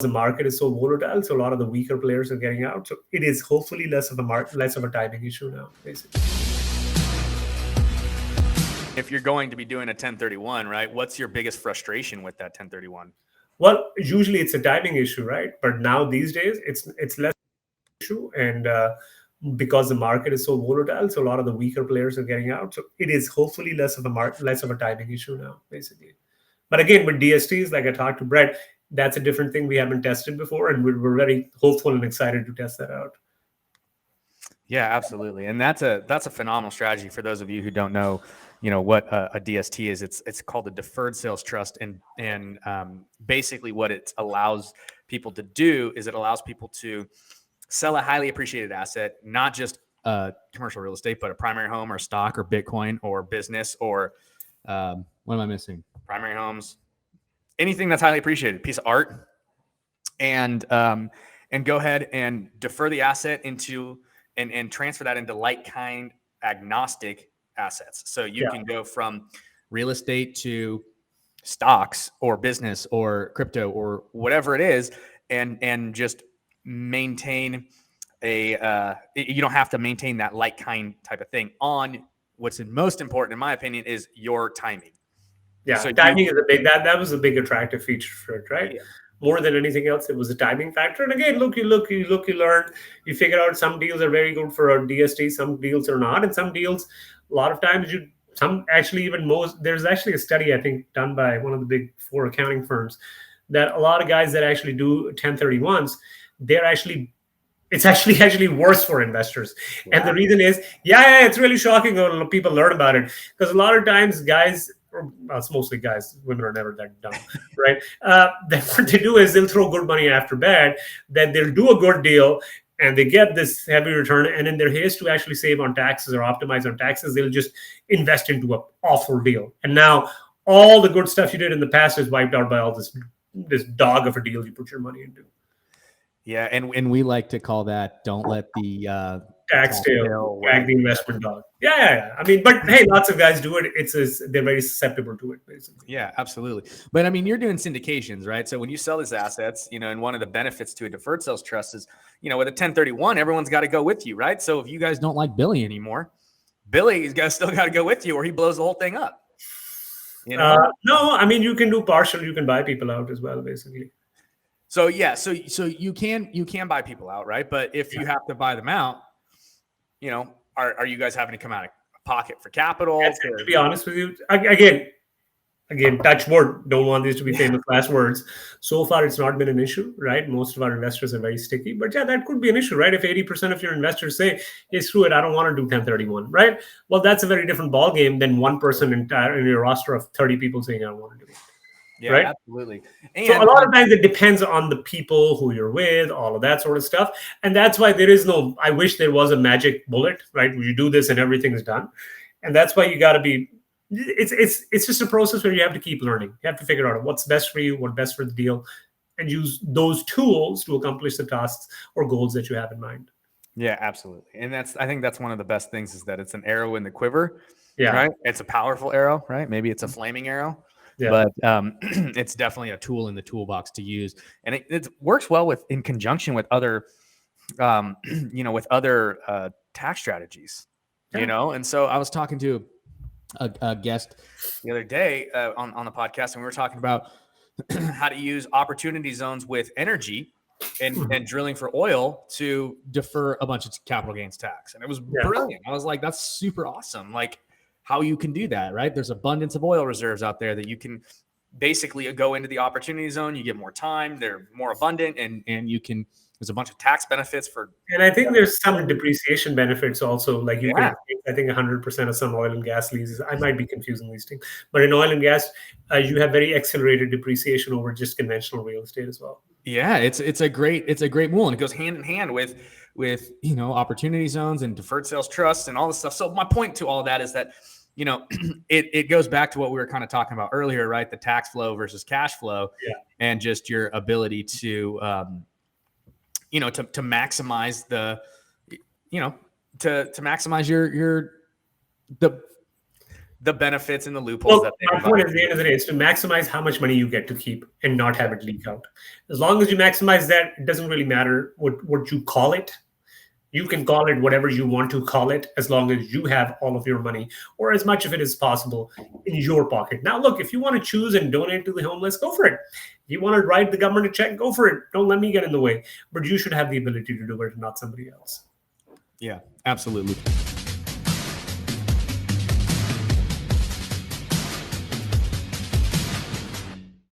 the market is so volatile, so a lot of the weaker players are getting out. So it is hopefully less of a timing issue now, basically. If you're going to be doing a 1031, right, what's your biggest frustration with that 1031? Well, usually it's a timing issue, right? But now these days it's less issue, and because the market is so volatile, so a lot of the weaker players are getting out. So it is hopefully less of a timing issue now, basically. But again, with DSTs, like I talked to Brett, that's a different thing we haven't tested before, and we're very hopeful and excited to test that out. Yeah, absolutely, and that's a phenomenal strategy for those of you who don't know, what a DST is. It's called a Deferred Sales Trust, and basically what it allows people to do is it allows people to sell a highly appreciated asset, not just commercial real estate, but a primary home or stock or Bitcoin or business or what am I missing? Primary homes, anything that's highly appreciated, piece of art, and go ahead and defer the asset into and transfer that into like kind agnostic assets. So you can go from real estate to stocks or business or crypto or whatever it is, and just maintain you don't have to maintain that like kind type of thing on what's most important, in my opinion, is your timing. Yeah, so timing is a big that was a big attractive feature for it, right? Yeah. More than anything else, it was a timing factor. And again, you learn, you figure out some deals are very good for a DST, some deals are not, and some deals, a lot of times there's actually a study I think done by one of the big four accounting firms that a lot of guys that actually do 1031s, it's actually worse for investors. Wow. And the reason is, it's really shocking when people learn about it, because a lot of times guys, it's mostly guys, women are never that dumb, right? What they do is they'll throw good money after bad, then they'll do a good deal and they get this heavy return, and in their haste to actually save on taxes or optimize on taxes, they'll just invest into an awful deal. And now all the good stuff you did in the past is wiped out by all this dog of a deal you put your money into. Yeah, and we like to call that, don't let the tax tail wag the investment dog. Yeah. I mean, but hey, lots of guys do it. They're very susceptible to it, basically. Yeah, absolutely. But I mean, you're doing syndications, right? So when you sell these assets, and one of the benefits to a deferred sales trust is, with a 1031, everyone's got to go with you, right? So if you guys don't like Billy anymore, Billy's still got to go with you, or he blows the whole thing up. No, I mean, you can do partial. You can buy people out as well, basically. So yeah, so you can buy people out, right? But if you have to buy them out, are you guys having to come out of pocket for capital? To be honest with you, again, touch wood, don't want these to be famous last words. So far, it's not been an issue, right? Most of our investors are very sticky, but that could be an issue, right? If 80% of your investors say, hey, screw it, I don't want to do 1031, right? Well, that's a very different ballgame than one person in your roster of 30 people saying, I don't want to do it. Yeah, right? Absolutely. And so a lot of times it depends on the people who you're with, all of that sort of stuff. And that's why there is I wish there was a magic bullet, right? Where you do this and everything is done. And that's why you got to be, it's just a process where you have to keep learning. You have to figure out what's best for you, what's best for the deal, and use those tools to accomplish the tasks or goals that you have in mind. Yeah, absolutely. And I think that's one of the best things is that it's an arrow in the quiver. Yeah. Right. It's a powerful arrow, right? Maybe it's a flaming arrow. Yeah. But it's definitely a tool in the toolbox to use, and it works well in conjunction with other, with other tax strategies, And so I was talking to a guest the other day on the podcast, and we were talking about how to use opportunity zones with energy and drilling for oil to defer a bunch of capital gains tax, and it was brilliant. I was like, that's super awesome. Like, how you can do that, right? There's abundance of oil reserves out there that you can basically go into the opportunity zone. You get more time, they're more abundant, and there's a bunch of tax benefits for. And I think there's some depreciation benefits also. Like you can, I think 100% of some oil and gas leases. I might be confusing these things, but in oil and gas, you have very accelerated depreciation over just conventional real estate as well. Yeah, it's a great rule, and it goes hand in hand with opportunity zones and deferred sales trusts and all this stuff. So my point to all of that is that it goes back to what we were kind of talking about earlier, right? The tax flow versus cash flow, and just your ability to to maximize to maximize the benefits and the loopholes that they my provide. point at the end of the day is to maximize how much money you get to keep and not have it leak out. As long as you maximize that, it doesn't really matter what you call it. You can call it whatever you want to call it, as long as you have all of your money or as much of it as possible in your pocket. Now, look, if you want to choose and donate to the homeless, go for it. If you want to write the government a check, go for it. Don't let me get in the way. But you should have the ability to do it, not somebody else. Yeah, absolutely.